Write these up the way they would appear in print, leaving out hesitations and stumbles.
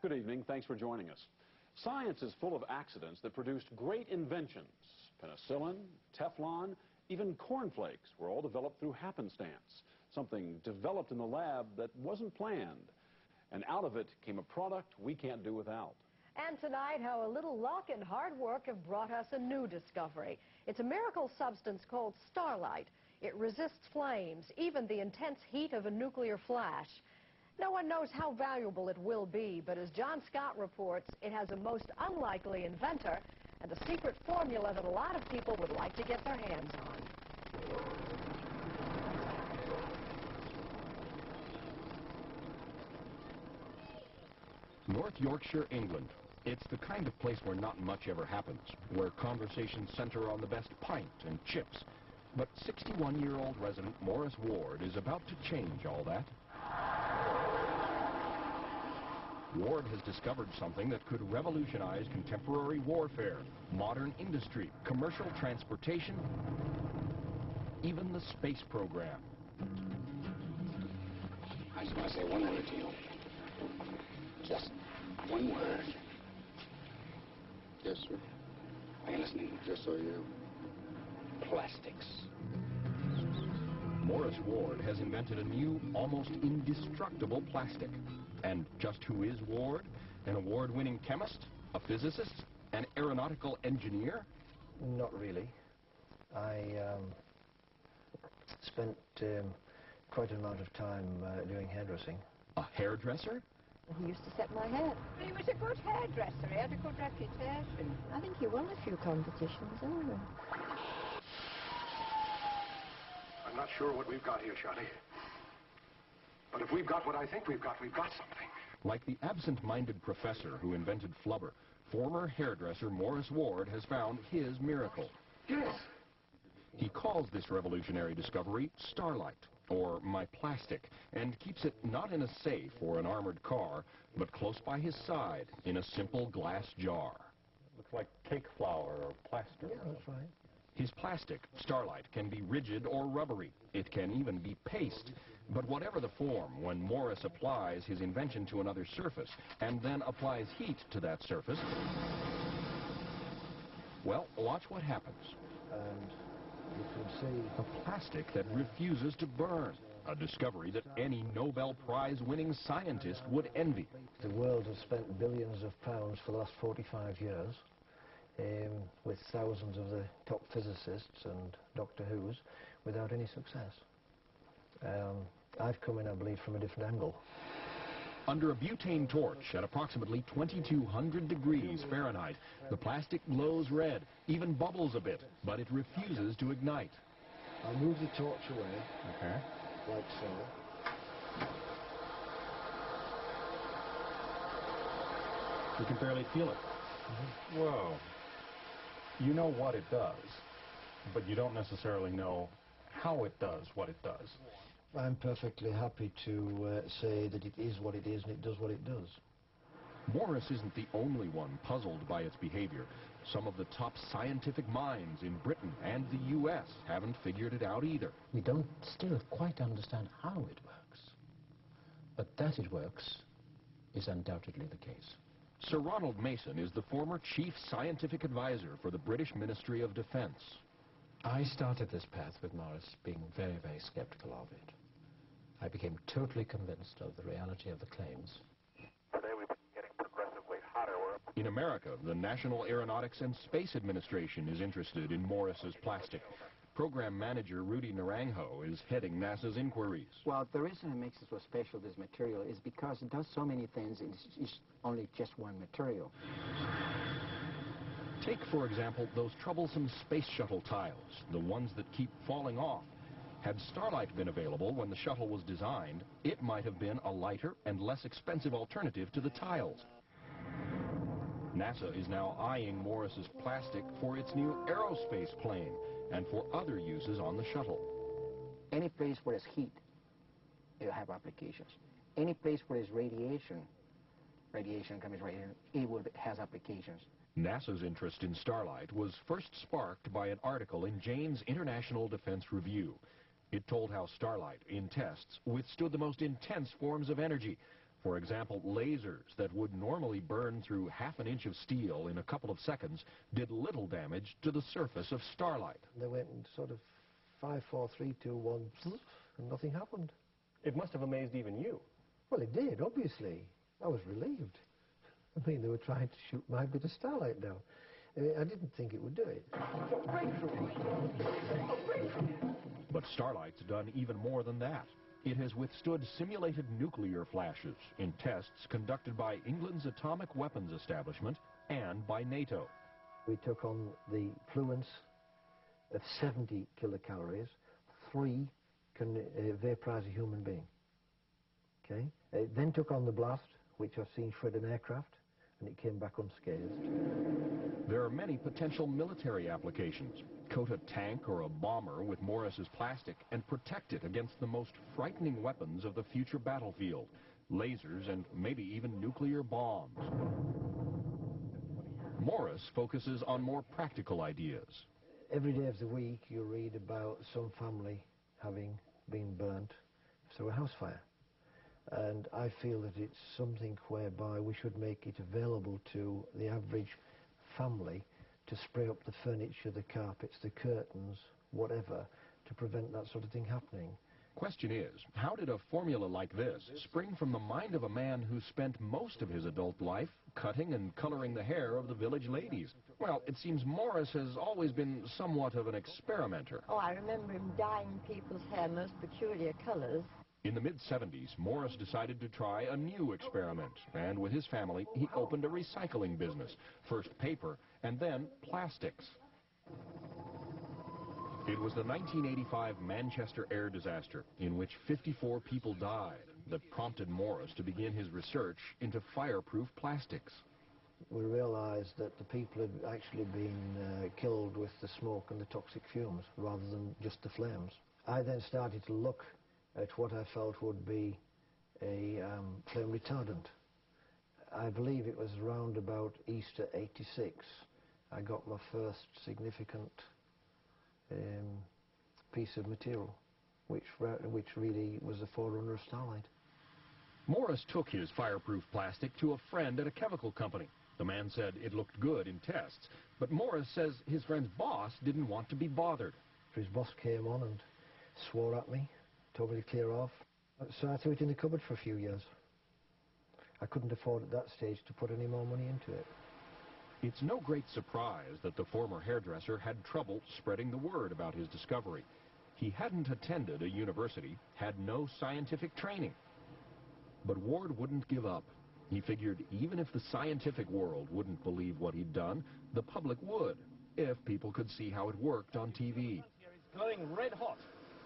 Good evening. Thanks for joining us. Science is full of accidents that produced great inventions. Penicillin, Teflon, even cornflakes were all developed through happenstance. Something developed in the lab that wasn't planned. And out of it came a product we can't do without. And tonight, how a little luck and hard work have brought us a new discovery. It's a miracle substance called Starlite. It resists flames, even the intense heat of a nuclear flash. No one knows how valuable it will be, but as John Scott reports, it has a most unlikely inventor and a secret formula that a lot of people would like to get their hands on. North Yorkshire, England. It's the kind of place where not much ever happens, where conversations center on the best pint and chips. But 61-year-old resident Morris Ward is about to change all that. Ward has discovered something that could revolutionize contemporary warfare, modern industry, commercial transportation, even the space program. I just want to say one word to you. Just one word. Yes, sir. Are you listening? Yes, sir, you. Plastics. Morris Ward has invented a new, almost indestructible plastic. And just who is Ward? An award-winning chemist? A physicist? An aeronautical engineer? Not really. I spent quite an amount of time doing hairdressing. A hairdresser? He used to set my hair. He was a good hairdresser. He had a good reputation. I think he won a few competitions anyway. I'm not sure what we've got here, Shotty. But if we've got what I think we've got something. Like the absent-minded professor who invented flubber, former hairdresser Morris Ward has found his miracle. Yes. He calls this revolutionary discovery Starlite, or my plastic, and keeps it not in a safe or an armored car, but close by his side in a simple glass jar. Looks like cake flour or plaster. Yeah, that's right. His plastic, Starlite, can be rigid or rubbery. It can even be paste. But whatever the form, when Morris applies his invention to another surface and then applies heat to that surface, well, watch what happens. And you can see A plastic that refuses to burn. A discovery that any Nobel Prize-winning scientist would envy. the world has spent billions of pounds for the last 45 years with thousands of the top physicists and Doctor Who's without any success. I've come in, I believe, from a different angle. Under a butane torch at approximately 2,200 degrees Fahrenheit, the plastic glows red, even bubbles a bit, but it refuses to ignite. I'll move the torch away, Okay. like so. You can barely feel it. Whoa. You know what it does, but you don't necessarily know how it does what it does. I'm perfectly happy to say that it is what it is and it does what it does. Morris isn't the only one puzzled by its behavior. Some of the top scientific minds in Britain and the U.S. haven't figured it out either. We don't still quite understand how it works, but that it works is undoubtedly the case. Sir Ronald Mason is the former chief scientific advisor for the British Ministry of Defence. I started this path with Morris being very, very skeptical of it. I became totally convinced of the reality of the claims. Today we've been getting progressively hotter. In America, the National Aeronautics and Space Administration is interested in Morris's plastic. Program manager Rudy Naranjo is heading NASA's inquiries. Well, the reason it makes it so special, this material, is because it does so many things. It's only just one material. Take, for example, those troublesome space shuttle tiles, the ones that keep falling off. Had Starlite been available when the shuttle was designed, it might have been a lighter and less expensive alternative to the tiles. NASA is now eyeing Morris's plastic for its new aerospace plane and for other uses on the shuttle. Any place where there's heat, it'll have applications. Any place where there's radiation comes right here, it has applications. NASA's interest in Starlite was first sparked by an article in Jane's International Defense Review. It told how Starlite, in tests, withstood the most intense forms of energy, For example, lasers that would normally burn through half an inch of steel in a couple of seconds did little damage to the surface of Starlite. They went in sort of 5, 4, 3, 2, 1, and nothing happened. It must have amazed even you. Well, it did, obviously. I was relieved. I mean, they were trying to shoot my bit of Starlite down. I didn't think it would do it. But Starlite's done even more than that. It has withstood simulated nuclear flashes in tests conducted by England's atomic weapons establishment and by NATO. We took on the fluence of 70 kilocalories. 3 can vaporize a human being. Okay? It then took on the blast, which I've seen shred an aircraft, and it came back unscathed. There are many potential military applications. Coat a tank or a bomber with Morris's plastic and protect it against the most frightening weapons of the future battlefield, lasers and maybe even nuclear bombs. Morris focuses on more practical ideas. Every day of the week you read about some family having been burnt through a house fire. And I feel that it's something whereby we should make it available to the average family to spray up the furniture, the carpets, the curtains, whatever, to prevent that sort of thing happening. Question is, how did a formula like this spring from the mind of a man who spent most of his adult life cutting and coloring the hair of the village ladies? Well, it seems Morris has always been somewhat of an experimenter. Oh, I remember him dyeing people's hair most peculiar colors. In the mid-70s, Morris decided to try a new experiment, and with his family, he opened a recycling business, first paper, and then plastics. It was the 1985 Manchester air disaster, in which 54 people died, that prompted Morris to begin his research into fireproof plastics. We realized that the people had actually been killed with the smoke and the toxic fumes, rather than just the flames. I then started to look at what I felt would be a flame retardant. I believe it was around about Easter '86 I got my first significant piece of material, which really was the forerunner of Starlite. Morris took his fireproof plastic to a friend at a chemical company. The man said it looked good in tests, but Morris says his friend's boss didn't want to be bothered. His boss came on and swore at me, told me to clear off. So I threw it in the cupboard for a few years. I couldn't afford at that stage to put any more money into it. It's no great surprise that the former hairdresser had trouble spreading the word about his discovery. He hadn't attended a university, had no scientific training. But Ward wouldn't give up. He figured even if the scientific world wouldn't believe what he'd done, the public would, if people could see how it worked on TV. It's glowing red hot.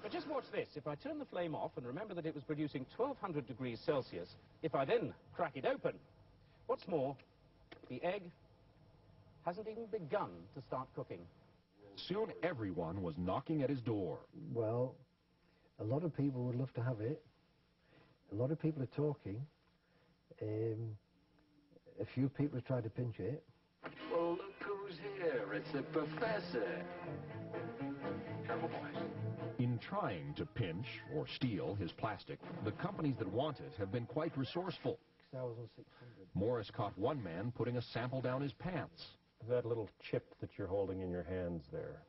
But just watch this. If I turn the flame off and remember that it was producing 1200 degrees Celsius, if I then crack it open, what's more, the egg hasn't even begun to start cooking. Soon everyone was knocking at his door. Well, a lot of people would love to have it. A lot of people are talking. A few people have tried to pinch it. Well, look who's here. It's the professor. Careful, boys. In trying to pinch or steal his plastic, the companies that want it have been quite resourceful. 6,600. Morris caught one man putting a sample down his pants. That little chip that you're holding in your hands there,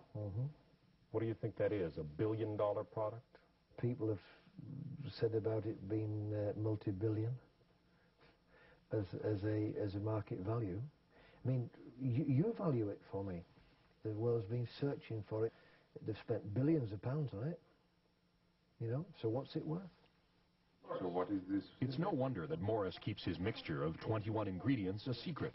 what do you think that is, $1 billion product? People have said about it being multi-billion as a market value. I mean, you value it for me. The world's been searching for it. They've spent billions of pounds on it, you know, so what's it worth? So what is this? It's no wonder that Morris keeps his mixture of 21 ingredients a secret.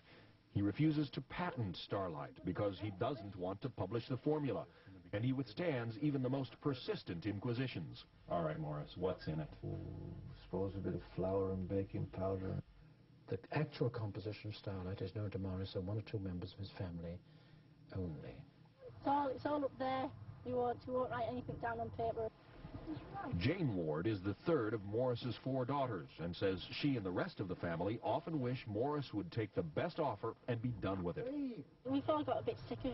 He refuses to patent Starlite because he doesn't want to publish the formula, and he withstands even the most persistent inquisitions. All right, Morris, what's in it? Suppose a bit of flour and baking powder. The actual composition of Starlite is known to Morris and one or two members of his family only. It's all up there. You won't write anything down on paper. Jane Ward is the third of Morris's 4 daughters and says she and the rest of the family often wish Morris would take the best offer and be done with it. We've all got a bit sick of it.